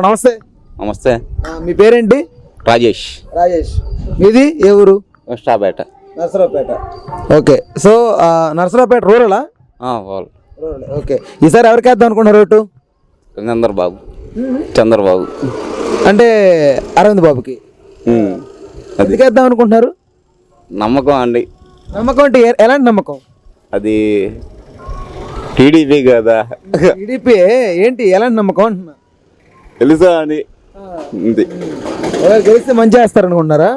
Hello నమస్తే. నమస్తే. మీ పేరేంటి? రాజేష్. రాజేష్. మీది ఏ ఊరు? నర్సరావుపేట. నర్సరావుపేట. ఓకే. సో నర్సరావుపేట రూరలా? రూరల్. ఓకే. ఈసారి ఎవరికి వేద్దాం అనుకుంటున్నారు ఓటు? చంద్రబాబు. చంద్రబాబు అంటే అరవింద్ బాబుకి ఎందుకు వేద్దాం అనుకుంటున్నారు? నమ్మకం అండి. నమ్మకం అంటే ఎలాంటి నమ్మకం? అది టీడీపీ కదా. టీడీపీ ఏంటి ఎలాంటి నమ్మకం అంటున్నా? తెలుసా అని గెలిస్తే మంచి చేస్తారనుకుంటున్నారా?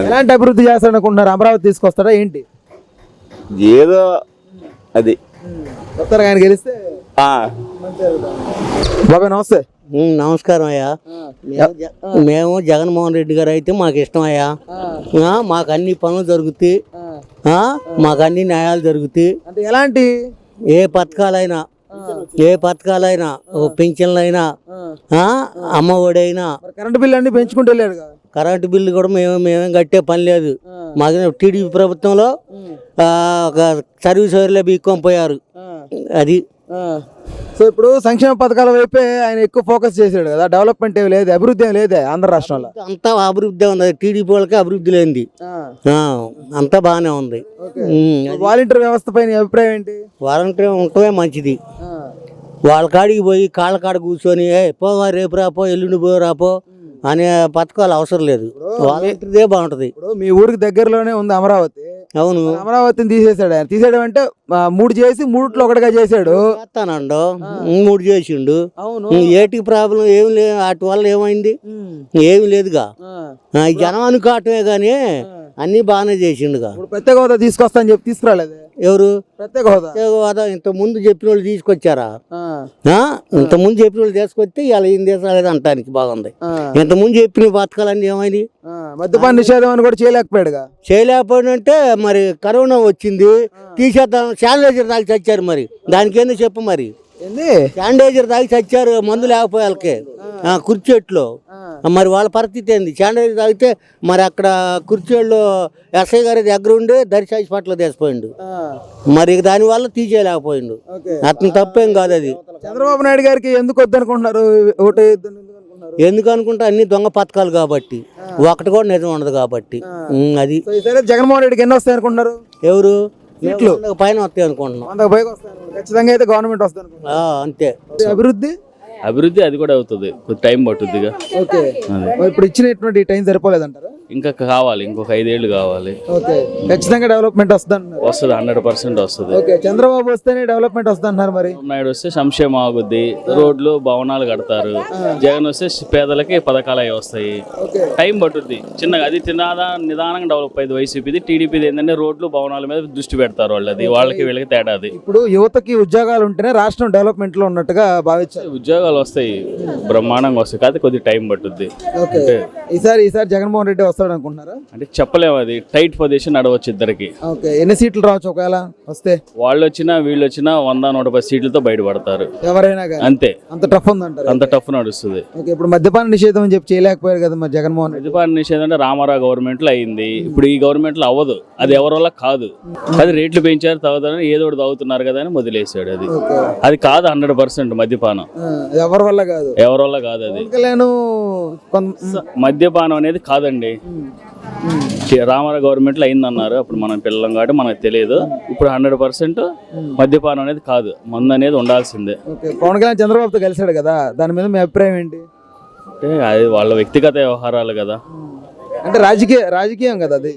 ఎలాంటి అభివృద్ధి చేస్తారనుకుంటున్నారు? అమరావతి తీసుకొస్తారా ఏంటి? ఏదో అది వస్తారు ఆయన గెలిస్తే. బాబాయ్ నమస్తే. నమస్కారం అయ్యా. మేము జగన్మోహన్ రెడ్డి గారు అయితే మాకు ఇష్టం అయ్యా. మాకు అన్ని పనులు జరుగుతాయి, మాకు అన్ని న్యాయాలు జరుగుతాయి. అంటే ఎలాంటి ఏ పథకాలైనా పింఛన్లైనా అమ్మ ఒడైనా. కరెంటు బిల్లు అన్ని పెంచుకుంటూ వెళ్ళాడు. కరెంటు బిల్లు కూడా మేమేం కట్టే పని లేదు. మాకు టీడీపీ ప్రభుత్వంలో ఒక సర్వీస్ వైర్లో బీక్కొని పోయారు. అది. సో ఇప్పుడు సంక్షేమ పథకాల వైపే ఆయన ఎక్కువ ఫోకస్ చేశాడు కదా. డెవలప్మెంట్ ఏమి లేదు, అభివృద్ధి ఏమి లేదే ఆంధ్ర రాష్ట్రంలో. అంతా అభివృద్ధి ఉంది. టీడీపీ వాళ్ళకి అభివృద్ధి లేనిది. అంతా బాగానే ఉంది. వాలంటీర్ వ్యవస్థ పైన అభిప్రాయం ఏంటి? వాలంటీర్ ఉంటమే మంచిది. వాళ్ళ కాడికి పోయి కాళ్ళ కాడ కూర్చొని పోవా రేపు రాపో ఎల్లుండి పో రాపో అనే పథకాలు అవసరం లేదు. వాలంటీర్దే బాగుంటది. ఇప్పుడు మీ ఊరికి దగ్గరలోనే ఉంది అమరావతి. అవును. అమరావతిని తీసేసాడు ఆయన. తీసేయడం అంటే 3 చేసి 3లో 1గా చేశాడు. చేస్తానండు 3 చేసిండు. అవును. ఏటికి ప్రాబ్లం ఏమి లేదు. వాటి వల్ల ఏమైంది? ఏమి లేదుగా. జనం అనుకోవటమే గానీ అన్ని బాగానే చేసిండుగా. ప్రత్యేక హోదా తీసుకొస్తా అని చెప్పి తీసుకురాలేదు. ఎవరు? ప్రత్యేక హోదా ఇంత ముందు చెప్పిన వాళ్ళు తీసుకొచ్చారా? ఇంత ముందు చెప్పిన వాళ్ళు తీసుకొస్తే ఇలా ఏం తీసుకోలేదు అంటానికి బాగుంది. ఇంత ముందు చెప్పిన పథకాలన్నీ ఏమైంది? మద్యపాన నిషేధం అని కూడా చేయలేకపోయాడుగా. చేయలేకపోయినంటే మరి కరోనా వచ్చింది, తీసేద్దాం. శానిటైజర్ తాగి చచ్చారు. మరి దానికి ఏందో చెప్పు. మరి శానిటైజర్ తాగి చచ్చారు మందు లేకపోయాలకే కుర్చేట్లో. మరి వాళ్ళ పరిస్థితి ఏంది? శానిటైజర్ తాగితే మరి అక్కడ కుర్చేళ్ళు ఎస్ఐ గారి దగ్గర ఉండి దర్శి హాస్పిటల్ తీసిపోయిండు. మరి దానివల్ల తీసేయలేకపోయిండు. అతను తప్పేం కాదు అది. చంద్రబాబు నాయుడు గారికి ఎందుకు వద్దనుకుంటున్నారు ఓటు? ఎందుకు అనుకుంటే అన్ని దొంగ పథకాలు కాబట్టి, ఒకటి కూడా నిజం ఉండదు కాబట్టి. అది జగన్మోహన్ రెడ్డికి ఎన్ని వస్తాయి అనుకుంటున్నారు? ఎవరు పైన వస్తాయి అనుకుంటున్నాం. ఖచ్చితంగా అయితే గవర్నమెంట్ వస్తుంది అంతే. అభివృద్ధి అది కూడా అవుతుంది, కొద్ది టైం పట్టుద్దిగా. ఓకే. ఇప్పుడు ఇచ్చినటువంటి టైం సరిపోలేదంటారా? ఇంకా కావాలి, ఇంకొక 5 ఏళ్ళు కావాలి. ఓకే. ఖచ్చితంగా డెవలప్మెంట్ వస్తుంది. 100% వస్తుంది. ఓకే. చంద్రబాబు వస్తేనే డెవలప్మెంట్ వస్తుంది అంటున్నారు. మరి నాయుడు వస్తే సంక్షేమం ఆగుద్ది, రోడ్లు భవనాలు కడతారు. జగన్ వస్తే పేదలకి పథకాలు అవి వస్తాయి. టైం పట్టుద్ది చిన్నగా. అది నిదానంగా డెవలప్ అయ్యింది వైసీపీది. టీడీపీది ఏంటంటే రోడ్లు భవనాల మీద దృష్టి పెడతారు వాళ్ళది. వాళ్ళకి వీళ్ళకి తేడా. అది ఇప్పుడు యువతకి ఉద్యోగాలు ఉంటేనే రాష్ట్రం డెవలప్మెంట్ లో ఉన్నట్టుగా భావించారు. ఉద్యోగాలు వస్తాయి, బ్రహ్మాండంగా వస్తాయి, కాదు కొద్దిగా టైం పట్టుద్ది. ఈసారి జగన్మోహన్ రెడ్డి వస్తాడు అనుకుంటున్నారా? అంటే చెప్పలేము, అది టైట్ పొజిషన్ నడవచ్చు ఇద్దరికి. ఎన్ని సీట్లు రావచ్చు ఒకవేళ వస్తే? వాళ్ళు వచ్చినా వీళ్ళు వచ్చినా 100-110 సీట్లతో బయటపడతారు ఎవరైనా. అంతే. అంత టఫ్ ఉందంటారు. అంత టఫ్ నడుస్తుంది. ఇప్పుడు మద్యపాన నిషేధం అని చెప్పి చేయలేకపోయారు కదా మరి జగన్మోహన్. మద్యపాన నిషేధం అంటే రామారావు గవర్నమెంట్ లో అయింది. ఇప్పుడు ఈ గవర్నమెంట్ లో అవ్వదు. అది ఎవరి వల్ల కాదు. అది రేట్లు పెంచారు, తాగుతారని ఏదో ఒకటి తాగుతున్నారు కదా అని వదిలేసాడు. అది కాదు 100% మద్యపానం. ఎవరి వల్ల కాదు. అది మద్యపానం అనేది కాదండి. రామారావు గవర్నమెంట్ లో అయిందన్నారు. అప్పుడు మనం పిల్లలం కాబట్టి మనకు తెలియదు. ఇప్పుడు 100% మద్యపానం అనేది కాదు, మందు అనేది ఉండాల్సిందే. పవన్ కళ్యాణ్ చంద్రబాబుతో కలిసాడు కదా, దాని మీద మీ అభిప్రాయం ఏంటి? అంటే అది వాళ్ళ వ్యక్తిగత వ్యవహారాలు కదా. అంటే రాజకీయం కదా అది.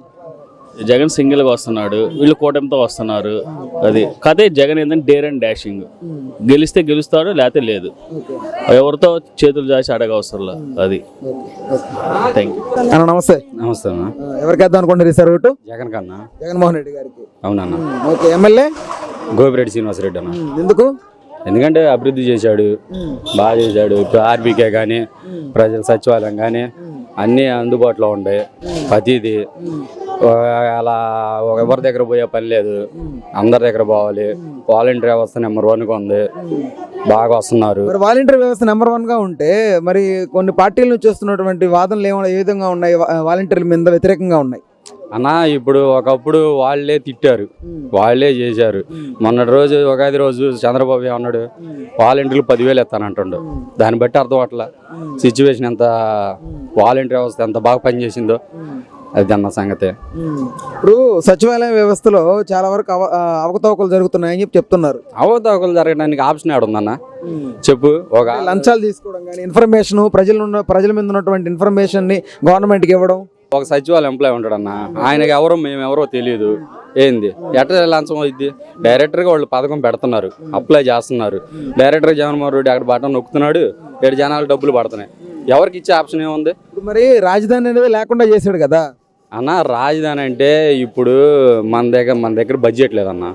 జగన్ సింగిల్ గా వస్తున్నాడు, వీళ్ళు కూటమితో వస్తున్నారు. అది కథే. జగన్ ఏంటంటే డేర్ అండ్ డాషింగ్. గెలిస్తే గెలుస్తాడు, లేకపోతే లేదు. ఎవరితో చేతులు చాచి అడగవసరంలా. అది. Thank you. నమస్తే. నమస్తే. ఎవరికి వేద్దాం అనుకుంటారు సార్ ఓటు? జగన్ కన్నా. జగన్మోహన్ రెడ్డి గారికి. అవునన్నా. ఓకే. ఎమ్మెల్యే గోపిరెడ్డి శ్రీనివాసరెడ్డి అన్న. ఎందుకు? ఎందుకంటే అభివృద్ధి చేశాడు, బాగా చేశాడు. ఇప్పుడు ఆర్బీకే కానీ, ప్రజల సచివాలయం కానీ అన్నీ అందుబాటులో ఉంటాయి. ప్రతిదీ అలా ఎవరి దగ్గర పోయే పని లేదు, అందరి దగ్గర పోవాలి. వాలంటీర్ వ్యవస్థ నెంబర్ 1గా ఉంది, బాగా వస్తున్నారు. వాలంటీర్ వ్యవస్థ నెంబర్ 1గా ఉంటే మరి కొన్ని పార్టీల నుంచి వస్తున్నటువంటి వాదనలు ఏ విధంగా ఉన్నాయి? వాలంటీర్ల మీద వ్యతిరేకంగా ఉన్నాయి. అన్న ఇప్పుడు ఒకప్పుడు వాళ్ళే తిట్టారు, వాళ్ళే చేశారు. మొన్నటి రోజు ఉగాది రోజు చంద్రబాబు ఏమన్నాడు, వాలంటీర్లు 10,000 ఎత్తానంటుండు. దాన్ని బట్టి అర్థం అట్లా సిచ్యువేషన్ ఎంత, వాలంటీర్ వ్యవస్థ ఎంత బాగా పనిచేసిందో అది అన్న సంగతే. ఇప్పుడు సచివాలయ వ్యవస్థలో చాలా వరకు అవకతవకలు జరుగుతున్నాయని చెప్తున్నారు. అవకతవకలు జరగడానికి ఆప్షన్ ఏడుందన్న చెప్పు. ఒక లంచాలు తీసుకోవడం కానీ, ఇన్ఫర్మేషన్ ప్రజల మీద ఉన్నటువంటి ఇన్ఫర్మేషన్ ని గవర్నమెంట్కి ఇవ్వడం. ఒక సచివాలయం ఎంప్లాయ్ ఉంటాడన్న, ఆయనకి ఎవరో మేమెవరో తెలియదు. ఏంది ఎట్లా లంచం అయింది? డైరెక్టర్గా వాళ్ళు పథకం పెడుతున్నారు, అప్లై చేస్తున్నారు. డైరెక్టర్ జగన్మోహన్ రెడ్డి అక్కడ బటన్ నొక్కుతున్నాడు, 7 జనాలు డబ్బులు పడుతున్నాయి. ఎవరికి ఇచ్చే ఆప్షన్ ఏముంది? ఇప్పుడు మరి రాజధాని అనేది లేకుండా చేశాడు కదా అన్న. రాజధాని అంటే ఇప్పుడు మన దగ్గర బడ్జెట్ లేదన్న.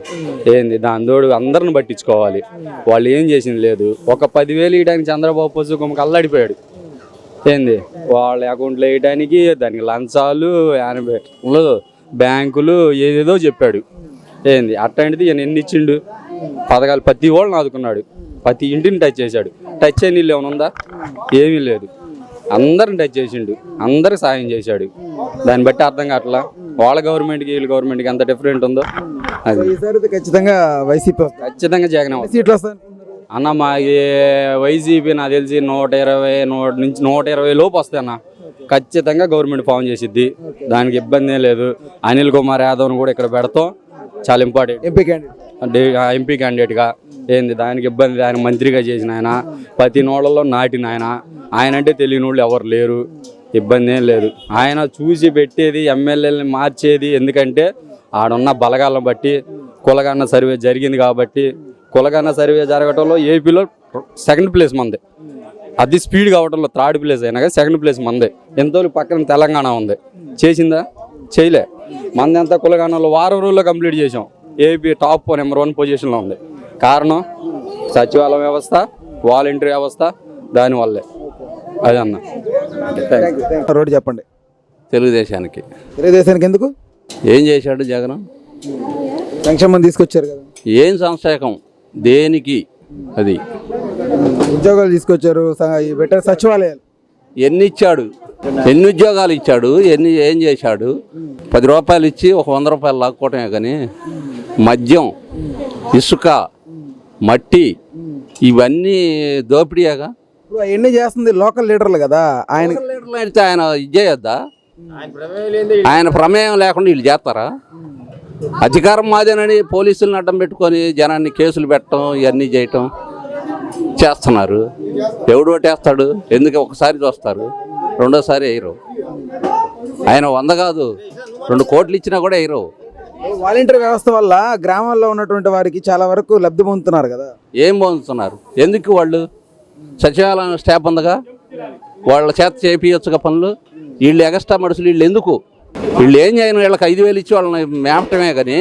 ఏంది దాని తోడు అందరిని పట్టించుకోవాలి. వాళ్ళు ఏం చేసింది లేదు. ఒక 10,000 ఇవ్వడానికి చంద్రబాబు పొద్దుకొమ్మకి అల్లాడిపోయాడు. ఏంది వాళ్ళ అకౌంట్లో వేయడానికి దానికి లంచాలు, బ్యాంకులు ఏదేదో చెప్పాడు. ఏంది అట్లాంటిది ఈయన ఎన్ని ఇచ్చిండు పథకాలు? ప్రతి వాళ్ళని ఆదుకున్నాడు, ప్రతి ఇంటిని టచ్ చేశాడు. టచ్ అయిన ఇల్లు ఏమైనా ఉందా? ఏమీ లేదు. అందరిని టచ్ చేసిండు, అందరికి సాయం చేశాడు. దాన్ని బట్టి అర్థం కావట్లా వాళ్ళ గవర్నమెంట్కి వీళ్ళ గవర్నమెంట్కి ఎంత డిఫరెంట్ ఉందో. అది ఈసారి ఖచ్చితంగా వైసీపీ ఖచ్చితంగా జగన్ సీట్లు వస్తాయి అన్న. మా వైసీపీ నాకు తెలిసి 120 నుంచి 120 లోపు వస్తాయి అన్న. ఖచ్చితంగా గవర్నమెంట్ ఫామ్ చేసిద్ది, దానికి ఇబ్బంది ఏం లేదు. అనిల్ కుమార్ యాదవ్ను కూడా ఇక్కడ పెడతాం, చాలా ఇంపార్టెంట్. ఎంపీ క్యాండిడేట్గా ఏంది దానికి ఇబ్బంది. ఆయన మంత్రిగా చేసిన ఆయన, ప్రతి నోళ్ళలో నాటిన ఆయన అంటే తెలియని వాళ్ళు ఎవరు లేరు. ఇబ్బంది ఏం లేదు. ఆయన చూసి పెట్టేది, ఎమ్మెల్యేలని మార్చేది. ఎందుకంటే ఆడున్న బలగాలను బట్టి కులగన్న సర్వే జరిగింది కాబట్టి. కులగన్న సర్వే జరగటంలో ఏపీలో 2nd ప్లేస్ మందే. అది స్పీడ్ కావటంలో 3rd ప్లేస్ అయినా కానీ 2nd ప్లేస్ మందే. ఎంతో పక్కన తెలంగాణ ఉంది, చేసిందా? చేయలే. మందంతా కులగన్నలో వారం రోజుల్లో కంప్లీట్ చేసాం. ఏపీ టాప్ నెంబర్ 1 పొజిషన్లో ఉంది. కారణం సచివాలయం వ్యవస్థ, వాలంటీర్ వ్యవస్థ, దానివల్లే. అది అన్న. రోడ్డు చెప్పండి. తెలుగుదేశానికి ఎందుకు? ఏం చేశాడు జగన్? సంక్షేమం తీసుకొచ్చారు కదా. ఏం సంక్షేమం దేనికి? అది ఉద్యోగాలు తీసుకొచ్చారు, బెటర్ సచివాలయాలు. ఎన్ని ఇచ్చాడు? ఎన్ని ఉద్యోగాలు ఇచ్చాడు? ఏం చేశాడు? 10 రూపాయలు ఇచ్చి ఒక 100 రూపాయలు లాక్కోవటమే కానీ మద్యం, ఇసుక, మట్టి ఇవన్నీ దోపిడీగా. ఇప్పుడు అవన్నీ చేస్తుంది లోకల్ లీడర్లు కదా. ఆయన లీడర్లు అయితే ఆయన ఇది చేయొద్దా? ఆయన ప్రమేయం లేకుండా వీళ్ళు చేస్తారా? అధికారం మాదేనని పోలీసులను అడ్డం పెట్టుకొని జనాన్ని కేసులు పెట్టడం, ఇవన్నీ చేయటం చేస్తున్నారు. ఎవడు ఓటేస్తాడు? ఎందుకు ఒకసారి చూస్తారు, రెండోసారి వేయరు. ఆయన 100 కాదు 2 కోట్లు ఇచ్చినా కూడా వేయరు. వాలంటీర్ వ్యవస్థ వల్ల గ్రామాల్లో ఉన్నటువంటి వారికి చాలా వరకు లబ్ధి పొందుతున్నారు కదా. ఏం పొందుతున్నారు? ఎందుకు? వాళ్ళు సచివాలయం స్టాఫ్ ఉందగా, వాళ్ళ చేత చేయించగా పనులు. వీళ్ళు ఎగస్ట్రా మనుషులు. వీళ్ళు ఎందుకు? వీళ్ళు ఏం చేయను? వీళ్ళకి 5,000 ఇచ్చి వాళ్ళని మేపటమే కానీ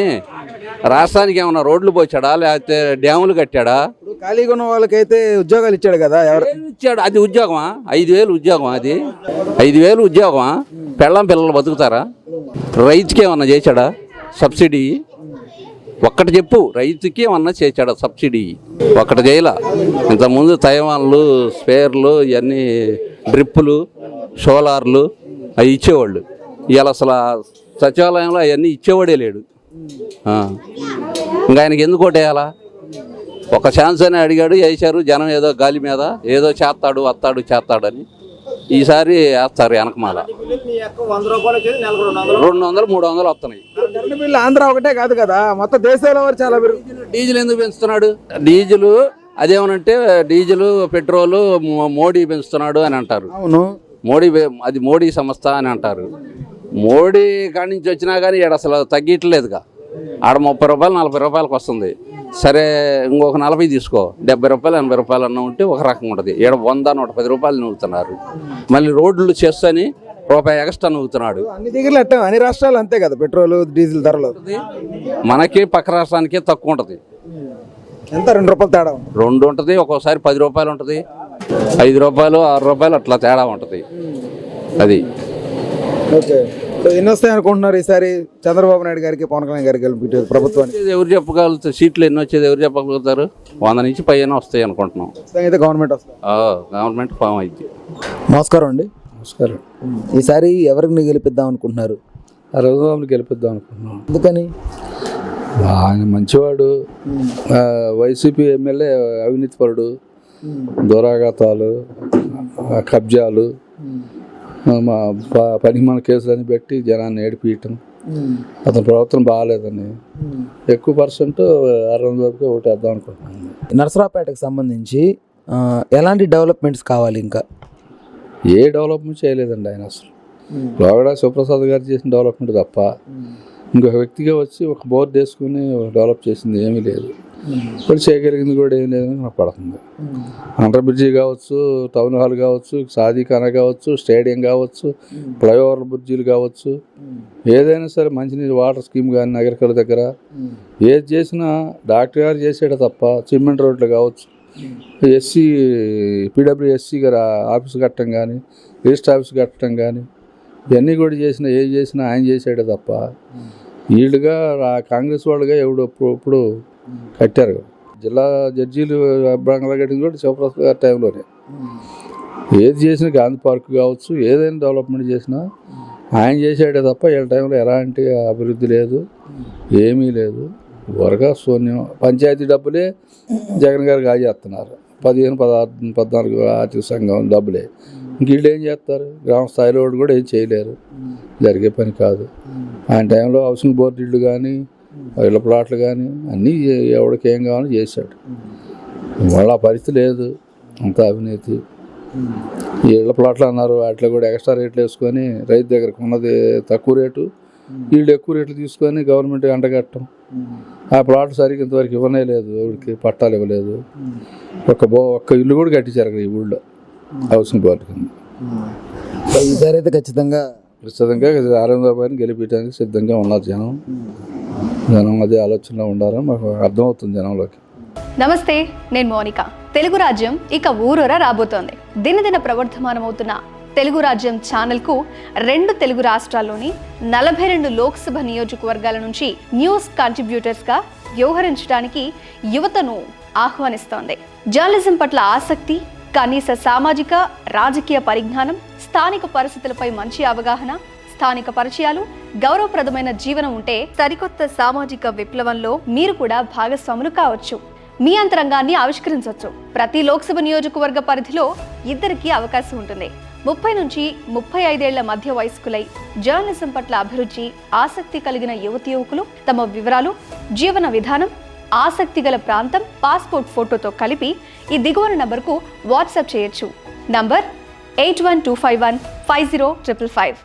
రాష్ట్రానికి ఏమన్నా రోడ్లు పోచాడా, లేకపోతే డ్యాములు కట్టాడా? ఖాళీగా ఉన్న వాళ్ళకైతే ఉద్యోగాలు ఇచ్చాడు కదా. ఎవరు ఇచ్చాడు? అది ఉద్యోగమా? 5,000 ఉద్యోగం? అది 5,000 ఉద్యోగమా? పిల్లలు బతుకుతారా? రైతుకి ఏమన్నా చేశాడా సబ్సిడీ? ఒక్కటి చెప్పు, రైతుకి ఏమన్నా చేశాడా సబ్సిడీ? ఒక్కటి చేయలా. ఇంతకుముందు తైవాన్లు, స్పేర్లు, ఇవన్నీ డ్రిప్పులు, సోలార్లు అవి ఇచ్చేవాళ్ళు. ఇవాళ అసలు సచివాలయంలో అవన్నీ ఇచ్చేవాడే లేడు. ఇంకా ఆయనకి ఎందుకు ఓటేయాలా? ఒక ఛాన్స్ అని అడిగాడు, వేశారు. జనం ఏదో గాలి మీద ఏదో చేస్తాడని ఈసారి వేస్తారు. వెనకమాల 200, 300 వస్తున్నాయి. ఆంధ్ర ఒకటే కాదు కదా, మొత్తం దేశంలో చాలా డీజిల్ ఎందుకు పెంచుతున్నాడు? డీజిల్ అదేమనంటే డీజిల్, పెట్రోలు మోడీ పెంచుతున్నాడు అని అంటారు. అవును, అది మోడీ సంస్థ అని అంటారు. మోడీ కాడి నుంచి వచ్చినా కానీ ఇక్కడ అసలు తగ్గట్లేదుగా. ఆడ 30 రూపాయలు 40 రూపాయలకు వస్తుంది. సరే ఇంకొక 40 తీసుకో, 70 రూపాయలు 80 రూపాయలు అన్న ఉంటే ఒక రకంగా ఉంటుంది. ఇక్కడ 100, 110 రూపాయలు నూగుతున్నారు. మళ్ళీ రోడ్లు చేస్తని రూపాయి ఎక్స్ట్రా నూగుతున్నాడు. అన్ని దగ్గర అన్ని రాష్ట్రాలు అంతే కదా. పెట్రోల్, డీజిల్ ధరలు మనకి పక్క రాష్ట్రానికే తక్కువ ఉంటుంది. ఎంత? 2 రూపాయలు తేడా 2 ఉంటుంది. ఒక్కోసారి 10 రూపాయలు ఉంటుంది, 5 రూపాయలు, 6 రూపాయలు అట్లా తేడా ఉంటుంది. అది ఓకే. సో ఎన్ని వస్తాయి అనుకుంటున్నారు ఈసారి చంద్రబాబు నాయుడు గారికి, పవన్ కళ్యాణ్ గారికి ప్రభుత్వానికి? ఎవరు చెప్పగలుగుతారు? సీట్లు ఎన్ని వచ్చేది ఎవరు చెప్పగలుగుతారు? 100 నుంచి 10 వస్తాయి అనుకుంటున్నాం. అయితే గవర్నమెంట్ వస్తుంది, గవర్నమెంట్ ఫామ్ అయింది. నమస్కారం అండి. నమస్కారం. ఈసారి ఎవరిని గెలిపిద్దాం అనుకుంటున్నారు? రఘుబాబుని గెలిపిద్దాం అనుకున్నాం. ఎందుకని? ఆయన మంచివాడు, వైసీపీ ఎమ్మెల్యే అవినీతిపరుడు, దురాఘాతాలు, కబ్జాలు, మా పనిమాల కేసులని పెట్టి జనాన్ని ఏడిపించటం, అతని ప్రవర్తన బాగాలేదని ఎక్కువ పర్సెంట్ రఘుబాబుకి ఓటేద్దాం అనుకుంటున్నాను. నరసరావుపేటకు సంబంధించి ఎలాంటి డెవలప్మెంట్స్ కావాలి? ఇంకా ఏ డెవలప్మెంట్ చేయలేదండి ఆయన అసలు. లోగడ శివప్రసాద్ గారు చేసిన డెవలప్మెంట్ తప్ప ఇంకొక వ్యక్తిగా వచ్చి ఒక బోర్డు వేసుకుని డెవలప్ చేసింది ఏమీ లేదు. ఇప్పుడు చేయగలిగింది కూడా ఏమీ లేదని నాకు పడుతుంది. అండర్ బ్రిడ్జి కావచ్చు, టౌన్ హాల్ కావచ్చు, సాదీఖానా కావచ్చు, స్టేడియం కావచ్చు, ఫ్లైఓవర్ బ్రిడ్జీలు కావచ్చు, ఏదైనా సరే మంచినీరు వాటర్ స్కీమ్ కానీ నగరికల దగ్గర ఏది చేసినా డాక్టర్ గారు చేసాడే తప్ప సిమెంట్ రోడ్లు కావచ్చు, ఎస్సీ పీడబ్ల్యూఎస్సీ గారు ఆఫీస్ కట్టడం కానీ, రిజిస్టర్ ఆఫీస్ కట్టడం కానీ ఇవన్నీ కూడా ఏది చేసినా ఆయన చేసాడే తప్ప వీళ్ళుగా కాంగ్రెస్ వాళ్ళుగా ఎప్పుడు కట్టారు. జిల్లా జడ్జీలు బంగ్లా కట్టింది కూడా శివప్రసాద్ గారి టైంలోనే. ఏది చేసినా గాంధీ పార్క్ కావచ్చు, ఏదైనా డెవలప్మెంట్ చేసినా ఆయన చేసాడే తప్ప వీళ్ళ టైంలో ఎలాంటి అభివృద్ధి లేదు, ఏమీ లేదు. వరగా శూన్యం. పంచాయతీ డబ్బులే జగన్ గారు కాజేస్తున్నారు. 15-14 ఆర్థిక సంఘం డబ్బులే. ఇంక వీళ్ళు ఏం చేస్తారు? గ్రామ స్థాయిలో కూడా ఏం చేయలేరు. జరిగే పని కాదు. ఆయన టైంలో హౌసింగ్ బోర్డు ఇళ్ళు కానీ, ఇళ్ళ ప్లాట్లు కానీ అన్నీ ఎవరికి ఏం కావాలో చేశాడు. వాళ్ళ పరిస్థితి లేదు, అంత అవినీతి. ఈ ఇళ్ళ ప్లాట్లు అన్నారు, వాటిలో కూడా ఎక్స్ట్రా రేట్లు వేసుకొని రైతు దగ్గరకు ఉన్నది తక్కువ రేటు, వీళ్ళు ఎక్కువ రేట్లు తీసుకొని గవర్నమెంట్ అంటగట్టడం. ఆ ప్లాట్ సరిగ్గా ఇంతవరకు ఇవ్వనే లేదు, ఎవరికి పట్టాలు ఇవ్వలేదు. ఒక్క ఇల్లు కూడా కట్టించారు అక్కడ ఈ ఊళ్ళో హౌసింగ్ బోర్డు కింద. ఈసారి అయితే ఖచ్చితంగా ఆనందబాబుని గెలిపించడానికి సిద్ధంగా ఉన్నారు జనం అదే ఆలోచనలో ఉండాలని మాకు అర్థమవుతుంది జనంలోకి. నమస్తే, నేను మోనిక. తెలుగు రాజ్యం ఇక ఊరూర రాబోతోంది. దినదిన ప్రవర్ధమానమవుతున్న తెలుగు రాజ్యం ఛానల్కు 2 తెలుగు రాష్ట్రాల్లోని 42 లోక్సభ నియోజకవర్గాల నుంచి న్యూస్ కంట్రిబ్యూటర్స్గా వ్యవహరించడానికి యువతను ఆహ్వానిస్తోంది. జర్నలిజం పట్ల ఆసక్తి, కనీస సామాజిక రాజకీయ పరిజ్ఞానం, స్థానిక పరిస్థితులపై మంచి అవగాహన, స్థానిక పరిచయాలు, గౌరవప్రదమైన జీవనం ఉంటే సరికొత్త సామాజిక విప్లవంలో మీరు కూడా భాగస్వాములు కావచ్చు. మీ అంతరంగాన్ని ఆవిష్కరించవచ్చు. ప్రతి లోక్సభ నియోజకవర్గ పరిధిలో 2కి అవకాశం ఉంటుంది. 30 నుంచి 35 ఏళ్ల మధ్య వయస్కులై జర్నలిజం పట్ల అభిరుచి, ఆసక్తి కలిగిన యువతి యువకులు తమ వివరాలు, జీవన విధానం, ఆసక్తి గల ప్రాంతం, పాస్పోర్ట్ ఫోటోతో కలిపి ఈ దిగువన నంబర్కు వాట్సాప్ చేయొచ్చు. నంబర్ 8125150555.